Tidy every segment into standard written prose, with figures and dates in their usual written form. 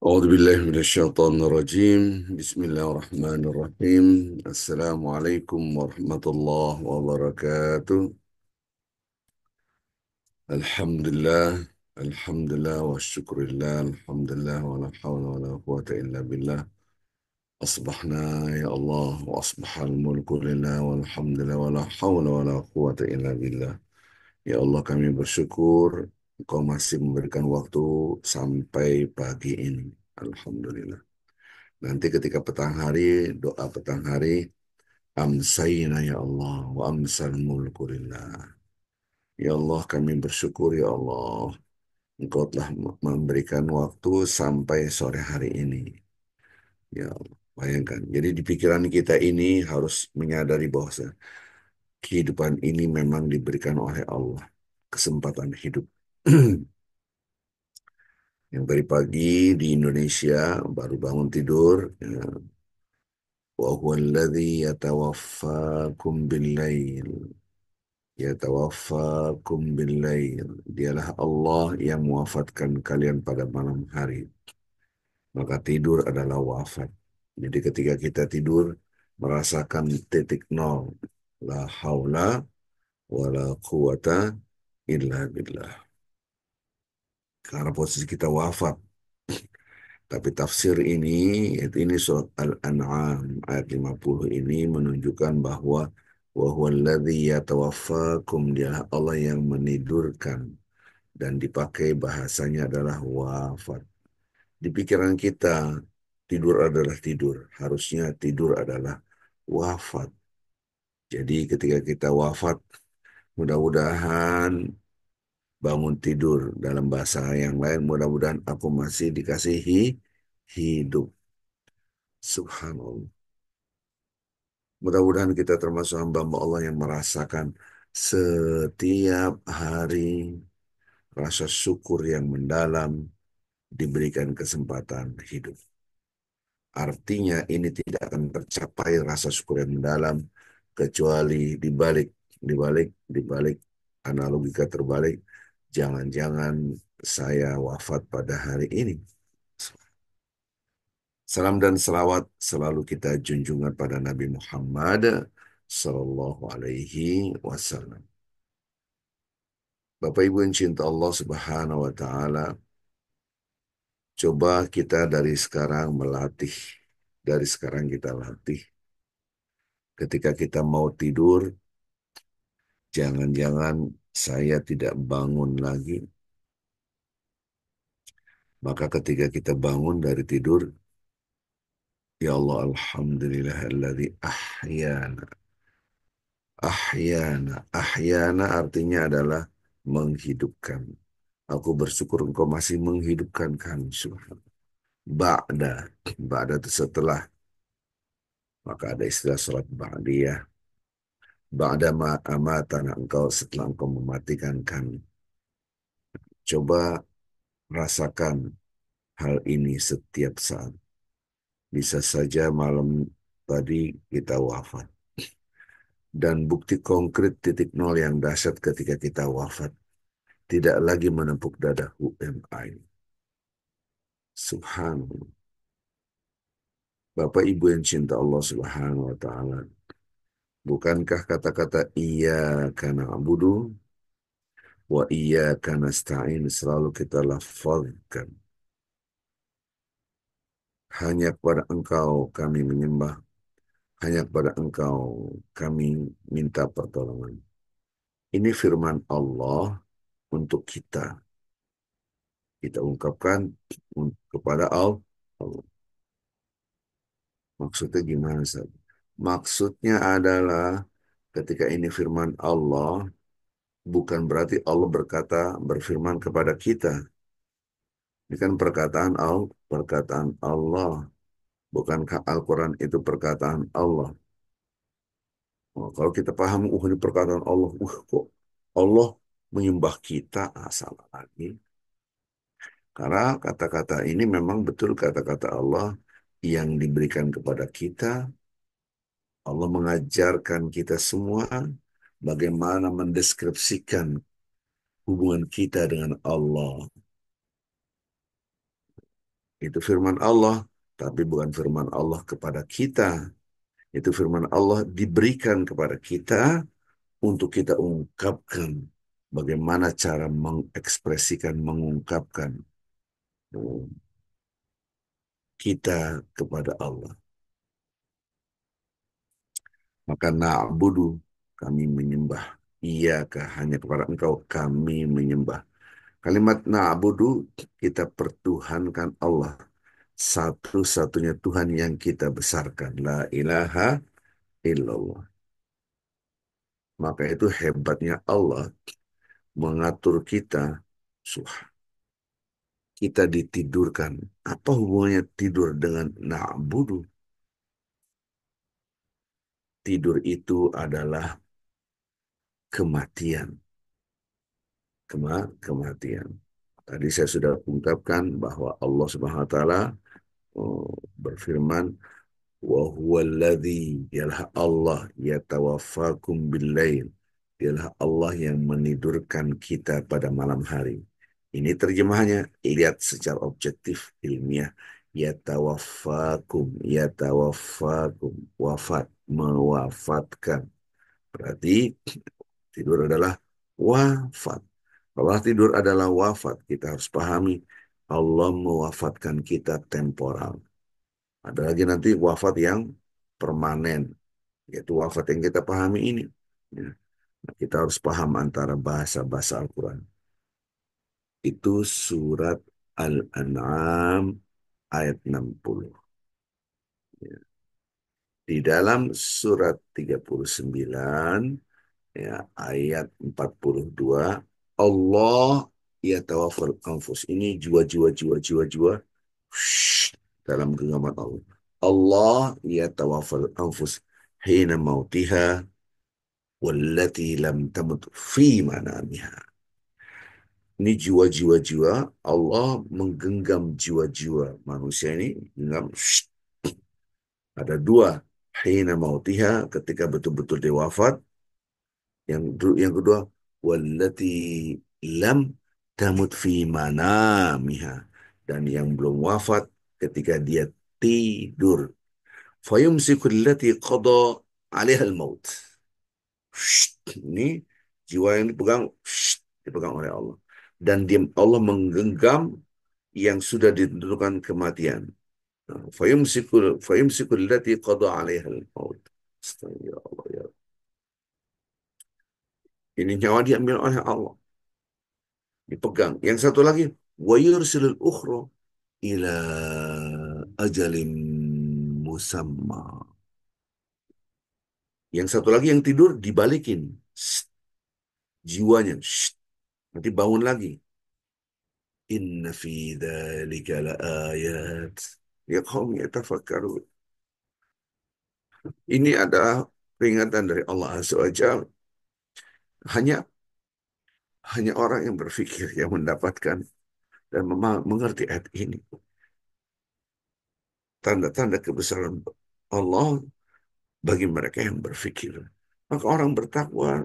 أعوذ بالله من الشيطان الرجيم. بسم الله الرحمن الرحيم. السلام عليكم ورحمة الله وبركاته. الحمد لله. الحمد لله والشكر لله. الحمد لله ولا حول ولا قوة إلا بالله. أصبحنا يا الله وأصبح الملك لله والحمد لله ولا حول ولا قوة إلا بالله. Ya Allah, kami bersyukur Engkau masih memberikan waktu sampai pagi ini. Alhamdulillah. Nanti ketika petang hari, doa petang hari, amsayna ya Allah, wa amsal mulku lillah. Ya Allah, kami bersyukur ya Allah, Engkau telah memberikan waktu sampai sore hari ini. Ya Allah, bayangkan. Jadi di pikiran kita ini harus menyadari bahwa kehidupan ini memang diberikan oleh Allah. Kesempatan hidup. Yang dari pagi di Indonesia baru bangun tidur, ya. Wa huwa alladhi yatawaffakum bil-lail. Yatawaffakum bil-lail. Dialah Allah yang mewafatkan kalian pada malam hari. Maka tidur adalah wafat. Jadi ketika kita tidur, merasakan titik nol. La haula wa la quwata illa billah. Karena posisi kita wafat. Tapi tafsir ini, yaitu ini surat Al-An'am ayat 50 ini menunjukkan bahwa wa huwallazi yatawaffakum, dialah Allah yang menidurkan, dan dipakai bahasanya adalah wafat. Di pikiran kita tidur adalah tidur, harusnya tidur adalah wafat. Jadi ketika kita wafat, mudah-mudahan bangun tidur, dalam bahasa yang lain mudah-mudahan aku masih dikasihi hidup. Subhanallah. Mudah-mudahan kita termasuk hamba-hamba Allah yang merasakan setiap hari rasa syukur yang mendalam, diberikan kesempatan hidup. Artinya ini tidak akan tercapai rasa syukur yang mendalam kecuali dibalik analogika terbalik. Jangan-jangan saya wafat pada hari ini. Salam dan selawat selalu kita junjungan pada Nabi Muhammad Sallallahu Alaihi Wasallam. Bapak Ibu yang cinta Allah Subhanahu Wa Taala, coba kita dari sekarang melatih, dari sekarang kita latih. Ketika kita mau tidur, jangan-jangan saya tidak bangun lagi. Maka ketika kita bangun dari tidur, ya Allah, Alhamdulillahilladzi ahyana. Ahyana artinya adalah menghidupkan. Aku bersyukur Engkau masih menghidupkan kami. Subhanallah. Ba'da. Ba'da itu setelah. Maka ada istilah salat ba'diyah. Ba'da ma amatana Engkau, setelah Engkau mematikan kami. Coba rasakan hal ini setiap saat. Bisa saja malam tadi kita wafat. Dan bukti konkret titik nol yang dahsyat ketika kita wafat. Tidak lagi menepuk dada UMI. Subhanallah. Bapak Ibu yang cinta Allah Subhanahu wa taala, bukankah kata-kata iyyaka na'budu wa iyyaka nasta'in selalu kita lafazkan? Hanya kepada Engkau kami menyembah, hanya kepada Engkau kami minta pertolongan. Ini firman Allah untuk kita. Kita ungkapkan kepada Allah. Maksudnya gimana, Ustaz? Maksudnya adalah ketika ini firman Allah, bukan berarti Allah berfirman kepada kita. Ini kan perkataan Allah. Bukankah Al-Quran itu perkataan Allah? Oh, kalau kita paham, ini perkataan Allah. Kok Allah menyembah kita? Salah lagi. Karena kata-kata ini memang betul kata-kata Allah yang diberikan kepada kita. Allah mengajarkan kita semua bagaimana mendeskripsikan hubungan kita dengan Allah. Itu firman Allah, tapi bukan firman Allah kepada kita. Itu firman Allah diberikan kepada kita untuk kita ungkapkan bagaimana cara mengekspresikan, mengungkapkan kita kepada Allah. Maka na'budu, kami menyembah. Iyakah, hanya kepada engkau kami menyembah. Kalimat na'budu, kita pertuhankan Allah. Satu-satunya Tuhan yang kita besarkan. La ilaha illallah. Maka itu hebatnya Allah mengatur kita. Kita ditidurkan. Apa hubungannya tidur dengan na'budu? Tidur itu adalah kematian. Kematian. Tadi saya sudah ungkapkan bahwa Allah Subhanahu wa taala oh, berfirman, wa huwallazi, dialah Allah yatawaffakum billail. Dialah Allah yang menidurkan kita pada malam hari. Ini terjemahannya, lihat secara objektif ilmiah. Yatawaffakum, wafat, mewafatkan. Berarti tidur adalah wafat. Kalau tidur adalah wafat, kita harus pahami Allah mewafatkan kita temporal. Ada lagi nanti wafat yang permanen, yaitu wafat yang kita pahami ini. Ya. Nah, kita harus paham antara bahasa-bahasa Al-Quran. Itu surat Al-An'am ayat 60. Ya. Di dalam surat 39, ya, ayat 42, Allah ya tawafal anfus. Ini jiwa-jiwa dalam genggaman Allah. Allah ya tawafal anfus hina mautiha wallati lam tamut fi manamiha. Ini jiwa-jiwa Allah menggenggam jiwa-jiwa manusia ini, genggam. Ada dua, hina mautiha, ketika betul-betul dia wafat. Yang kedua, wallati lam tamut fi manamiha, dan yang belum wafat ketika dia tidur. Fayumsiku allati qada 'alaiha al-maut. Ini jiwa yang dipegang oleh Allah. Dan Allah menggenggam yang sudah ditentukan kematian. Fayumsiku allati qada 'alaiha al-maut. Astagfirullah ya. Ini nyawa diambil oleh Allah, dipegang. Yang satu lagi, wa yursilul ukhra ila ajalin musamma. Yang satu lagi yang tidur dibalikin. Jiwanya. Nanti bangun lagi. Inna fi dzalika laayat ya qaum yatafakkarun. Ini adalah peringatan dari Allah Azza wa Jalla. Hanya hanya orang yang berfikir yang mendapatkan dan mengerti ayat ini. Tanda-tanda kebesaran Allah bagi mereka yang berfikir. Maka orang bertakwa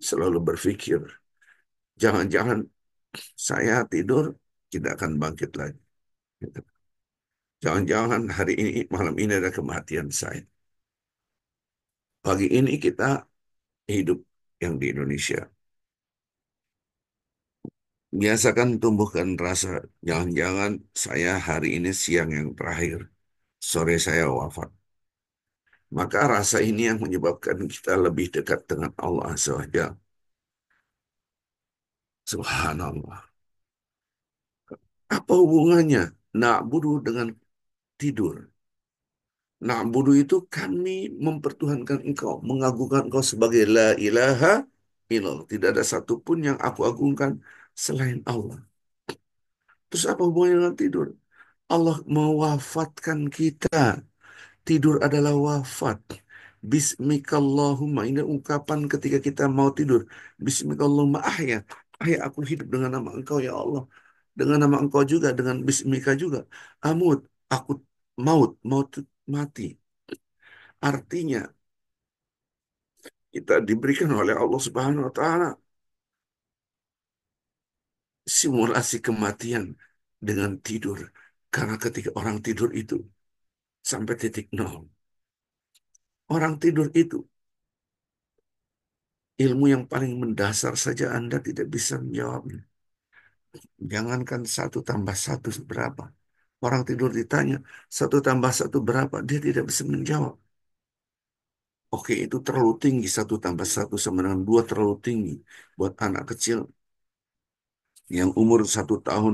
selalu berfikir, jangan-jangan saya tidur tidak akan bangkit lagi. Jangan-jangan hari ini, malam ini ada kematian saya. Pagi ini kita hidup yang di Indonesia. Biasakan tumbuhkan rasa, jangan-jangan saya hari ini siang yang terakhir, sore saya wafat. Maka rasa ini yang menyebabkan kita lebih dekat dengan Allah Azza wa Jalla. Subhanallah. Apa hubungannya na'budu dengan tidur? Na'budu itu kami mempertuhankan engkau, mengagungkan engkau sebagai la ilaha illallah. Tidak ada satupun yang aku agungkan selain Allah. Terus apa hubungannya dengan tidur? Allah mewafatkan kita. Tidur adalah wafat. Bismikallahumma. Ini ungkapan ketika kita mau tidur. Bismikallahumma ahya. Ahya, aku hidup dengan nama engkau ya Allah. Dengan nama engkau juga, dengan bismika juga. Amut, aku maut mati. Artinya, kita diberikan oleh Allah Subhanahu wa taala simulasi kematian. dengan tidur. Karena ketika orang tidur itu sampai titik nol. Orang tidur itu ilmu yang paling mendasar saja Anda tidak bisa menjawabnya. Jangankan satu tambah satu berapa. Orang tidur ditanya, satu tambah satu berapa? Dia tidak bisa menjawab. Oke, itu terlalu tinggi. Satu tambah satu sama dengan dua terlalu tinggi. Buat anak kecil yang umur 1,5 tahun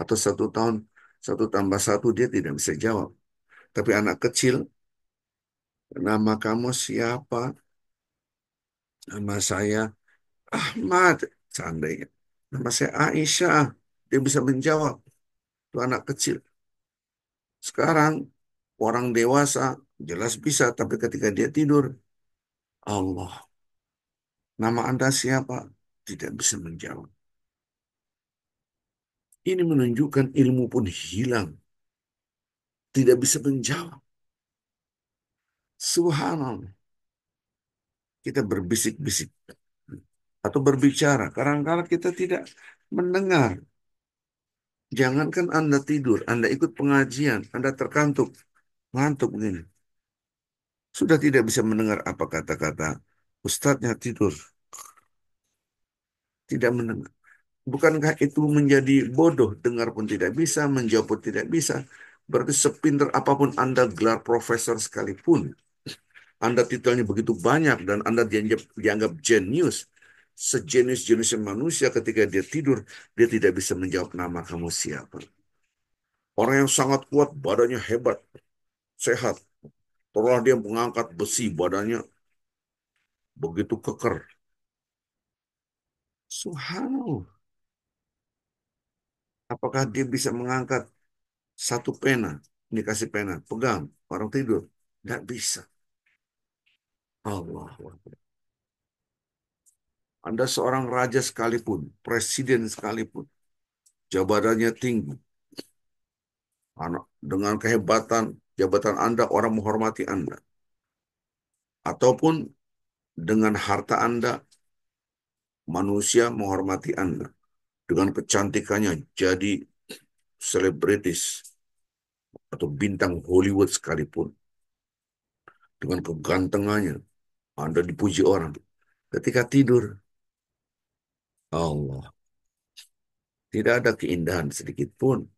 atau 1 tahun, satu tambah satu dia tidak bisa jawab. Tapi anak kecil, nama kamu siapa? Nama saya Ahmad, seandainya. Nama saya Aisyah. Dia bisa menjawab. Itu anak kecil. Sekarang, orang dewasa jelas bisa, tapi ketika dia tidur, Allah, nama Anda siapa? Tidak bisa menjawab. Ini menunjukkan ilmu pun hilang. Tidak bisa menjawab. Subhanallah. Kita berbisik-bisik atau berbicara. Kadang-kadang kita tidak mendengar. Jangankan Anda tidur, Anda ikut pengajian, Anda terkantuk, ngantuk begini. Sudah tidak bisa mendengar apa kata-kata ustadznya tidur, tidak mendengar. Bukankah itu menjadi bodoh? Dengar pun tidak bisa, menjawab pun tidak bisa. Berarti sepinter apapun Anda gelar profesor sekalipun, Anda titelnya begitu banyak dan Anda dianggap jenius. Sejenius-jeniusnya manusia ketika dia tidur, dia tidak bisa menjawab nama kamu siapa. Orang yang sangat kuat, badannya hebat, sehat. Setelah dia mengangkat besi, badannya begitu keker. Subhanallah. Apakah dia bisa mengangkat satu pena? Ini kasih pena, pegang, orang tidur. Tidak bisa. Allah. Anda seorang raja sekalipun, presiden sekalipun, jabatannya tinggi, dengan kehebatan jabatan Anda, orang menghormati Anda. Ataupun dengan harta Anda, manusia menghormati Anda. Dengan kecantikannya, jadi selebritis atau bintang Hollywood sekalipun. Dengan kegantengannya, Anda dipuji orang. Ketika tidur, Allah, tidak ada keindahan sedikit pun.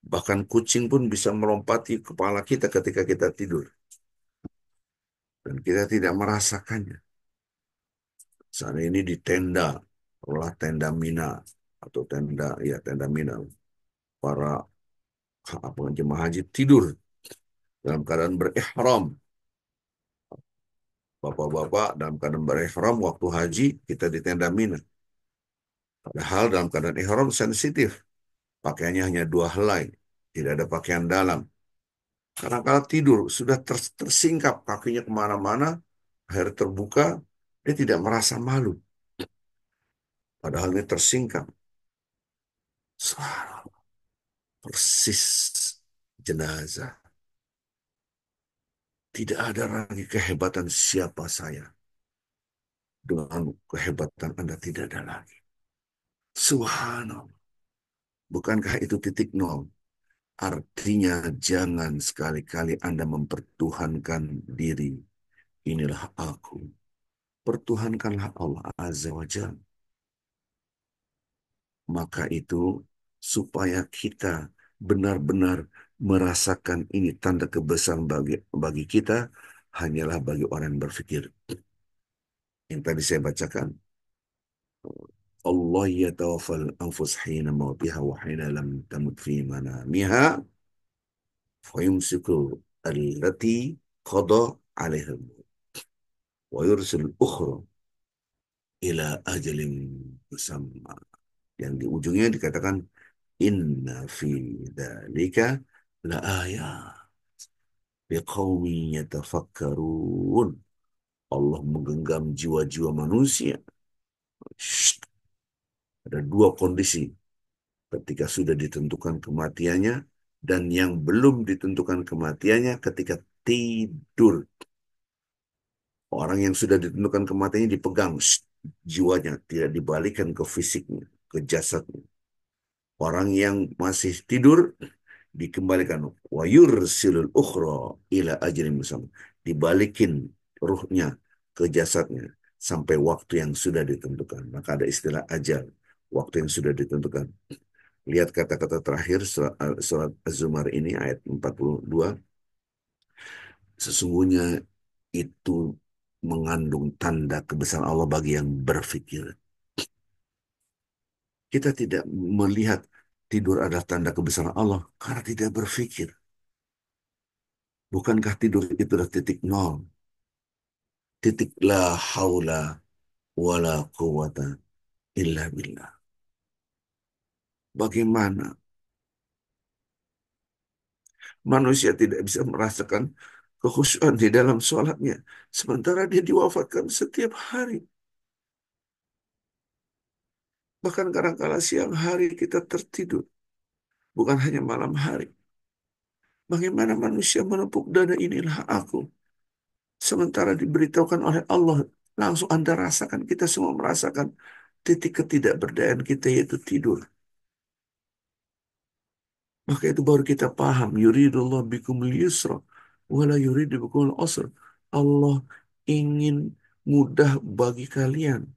Bahkan kucing pun bisa melompati kepala kita ketika kita tidur. Dan kita tidak merasakannya. Saat ini di tenda, olah tenda Mina, atau tenda Mina, para jemaah haji tidur dalam keadaan berihram. Bapak-bapak dalam keadaan berihram waktu haji, kita di tenda Mina. Padahal dalam keadaan ihram sensitif. Pakaiannya hanya 2 helai. Tidak ada pakaian dalam. Karena kalau tidur, sudah tersingkap kakinya kemana-mana, akhir terbuka, dia tidak merasa malu. Padahal ini tersingkap. Subhanallah. Persis jenazah. Tidak ada lagi kehebatan siapa saya. Dengan kehebatan Anda tidak ada lagi. Subhanallah. Bukankah itu titik nol? Artinya jangan sekali-kali Anda mempertuhankan diri. Inilah aku. Pertuhankanlah Allah Azza wa Jalla. Maka itu supaya kita benar-benar merasakan ini tanda kebesaran bagi kita hanyalah bagi orang yang berpikir. Yang tadi saya bacakan, Allah yatawaffal anfus hina mautiha wa hina lam tamut fi manamiha fayumsiku allati qada 'alaiha wa yursil ukhra ila ajalin musamma. Yang di ujungnya dikatakan inna fi dzalika la ayat liqaumin yatafakkarun. Allah menggenggam jiwa-jiwa manusia. Shh, ada 2 kondisi ketika sudah ditentukan kematiannya dan yang belum ditentukan kematiannya ketika tidur. Orang yang sudah ditentukan kematiannya dipegang jiwanya, tidak dibalikan ke fisiknya, ke jasadnya. Orang yang masih tidur dikembalikan, wa yursilul ukhra ila ajalin musamma, dibalikin ruhnya ke jasadnya sampai waktu yang sudah ditentukan. Maka ada istilah ajal, waktu yang sudah ditentukan. Lihat kata-kata terakhir surat Az-Zumar ini ayat 42, sesungguhnya itu mengandung tanda kebesaran Allah bagi yang berpikir. Kita tidak melihat tidur adalah tanda kebesaran Allah karena tidak berpikir. Bukankah tidur itu adalah titik nol? Titik la haula wala quwata illa billah. Bagaimana manusia tidak bisa merasakan kekhusyuan di dalam sholatnya, sementara dia diwafatkan setiap hari. Bahkan kadang-kala siang hari kita tertidur, bukan hanya malam hari. Bagaimana manusia menepuk dada, inilah aku. Sementara diberitahukan oleh Allah, langsung Anda rasakan, kita semua merasakan titik ketidakberdayaan kita, yaitu tidur. Maka itu baru kita paham, yuridullah bikumul yusra, wala yuridu bikumul usra. Allah ingin mudah bagi kalian,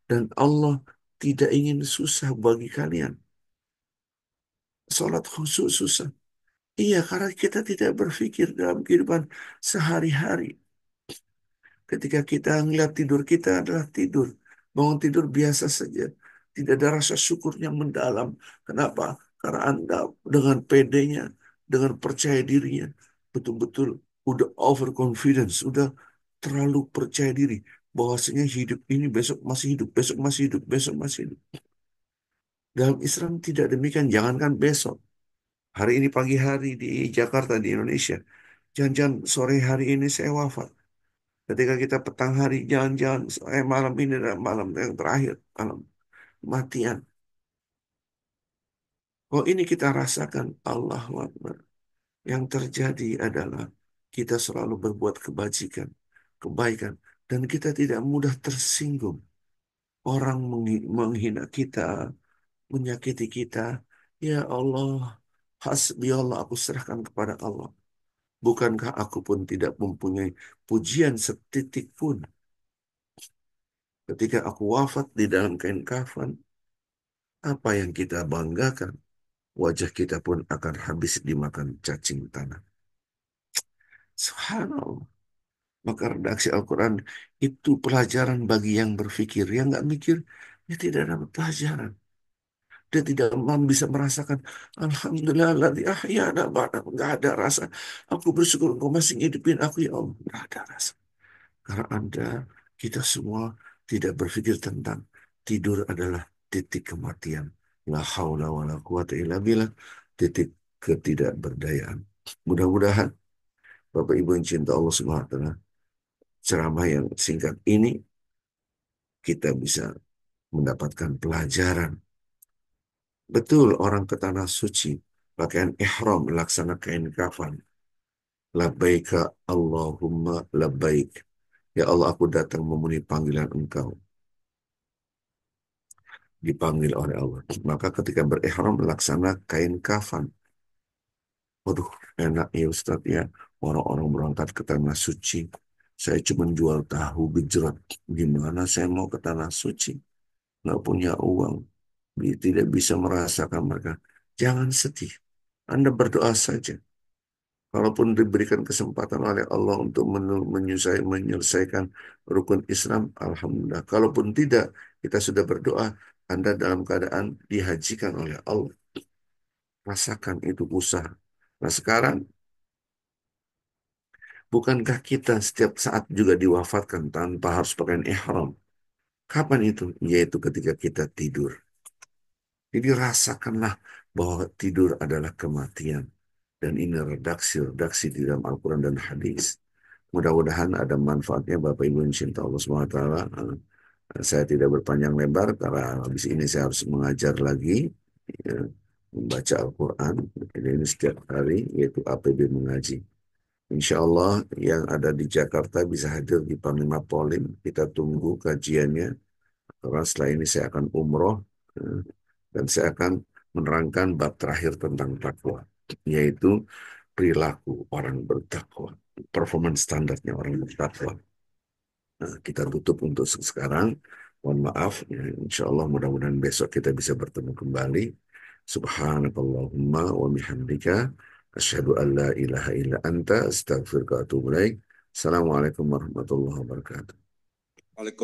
dan Allah tidak ingin susah bagi kalian. Salat khusyuk susah. Iya, karena kita tidak berpikir dalam kehidupan sehari-hari. Ketika kita ngeliat tidur kita adalah tidur. Bangun tidur biasa saja. Tidak ada rasa syukur yang mendalam. Kenapa? Karena Anda dengan pedenya, dengan percaya dirinya, betul-betul udah overconfidence, udah terlalu percaya diri. Bahwasanya hidup ini besok masih hidup, besok masih hidup, besok masih hidup. Dalam Islam tidak demikian, jangankan besok. Hari ini pagi hari di Jakarta, di Indonesia. Jangan-jangan sore hari ini saya wafat. Ketika kita petang hari jalan-jalan, malam ini adalah malam yang terakhir, malam kematian. Oh, ini kita rasakan, Allahu Akbar. Yang terjadi adalah kita selalu berbuat kebajikan, kebaikan, dan kita tidak mudah tersinggung. Orang menghina kita, menyakiti kita. Ya Allah, hasbi Allah, aku serahkan kepada Allah. Bukankah aku pun tidak mempunyai pujian setitik pun ketika aku wafat di dalam kain kafan? Apa yang kita banggakan, wajah kita pun akan habis dimakan cacing tanah. Subhanallah. Maka redaksi Al-Quran itu pelajaran bagi yang berpikir. Yang nggak mikir, dia tidak dapat pelajaran. Dia tidak bisa merasakan, Alhamdulillah, ladzi ahyana ba'da. Nggak ada rasa. Aku bersyukur engkau masih hidupin aku, ya Allah. Nggak ada rasa. Karena Anda, kita semua tidak berpikir tentang tidur adalah titik kematian. La haula wa la quwata illa billah. Titik ketidakberdayaan. Mudah-mudahan Bapak Ibu yang cinta Allah Subhanahu wa taala, ceramah yang singkat ini kita bisa mendapatkan pelajaran. Betul, orang ke tanah suci pakaian ihram, laksana kain kafan. Labbaika Allahumma labbaik. Ya Allah, aku datang memenuhi panggilan Engkau. Dipanggil oleh Allah. Maka ketika berihram melaksana kain kafan. Waduh, enak ya Ustadz ya. Orang-orang berangkat ke tanah suci. Saya cuma jual tahu gejrot. Gimana saya mau ke tanah suci? Nggak punya uang. Tidak bisa merasakan mereka. Jangan sedih. Anda berdoa saja. Kalaupun diberikan kesempatan oleh Allah untuk menyelesaikan rukun Islam, Alhamdulillah. Kalaupun tidak, kita sudah berdoa, Anda dalam keadaan dihajikan oleh Allah. Rasakan itu usaha. Nah sekarang, bukankah kita setiap saat juga diwafatkan tanpa harus pakai ihram? Kapan itu? Yaitu ketika kita tidur. Jadi rasakanlah bahwa tidur adalah kematian. Dan ini redaksi-redaksi di dalam Al-Quran dan hadis. Mudah-mudahan ada manfaatnya Bapak Ibu yang cinta Allah SWT. Saya tidak berpanjang lebar karena habis ini saya harus mengajar lagi, ya, membaca Al-Quran. Ini setiap hari yaitu APB mengaji. Insya Allah yang ada di Jakarta bisa hadir di Panglima Polim. Kita tunggu kajiannya. Karena setelah ini saya akan umroh, dan saya akan menerangkan bab terakhir tentang takwa, yaitu perilaku orang bertakwa, performance standarnya orang bertakwa. Nah, kita tutup untuk sekarang. Mohon maaf, ya, insya Allah mudah-mudahan besok kita bisa bertemu kembali. Subhanakallahumma wa bihamdika asyhadu an la ilaha illa anta astaghfiruka wa atubu ilaik. Assalamualaikum warahmatullahi wabarakatuh. Waalaikumsalam.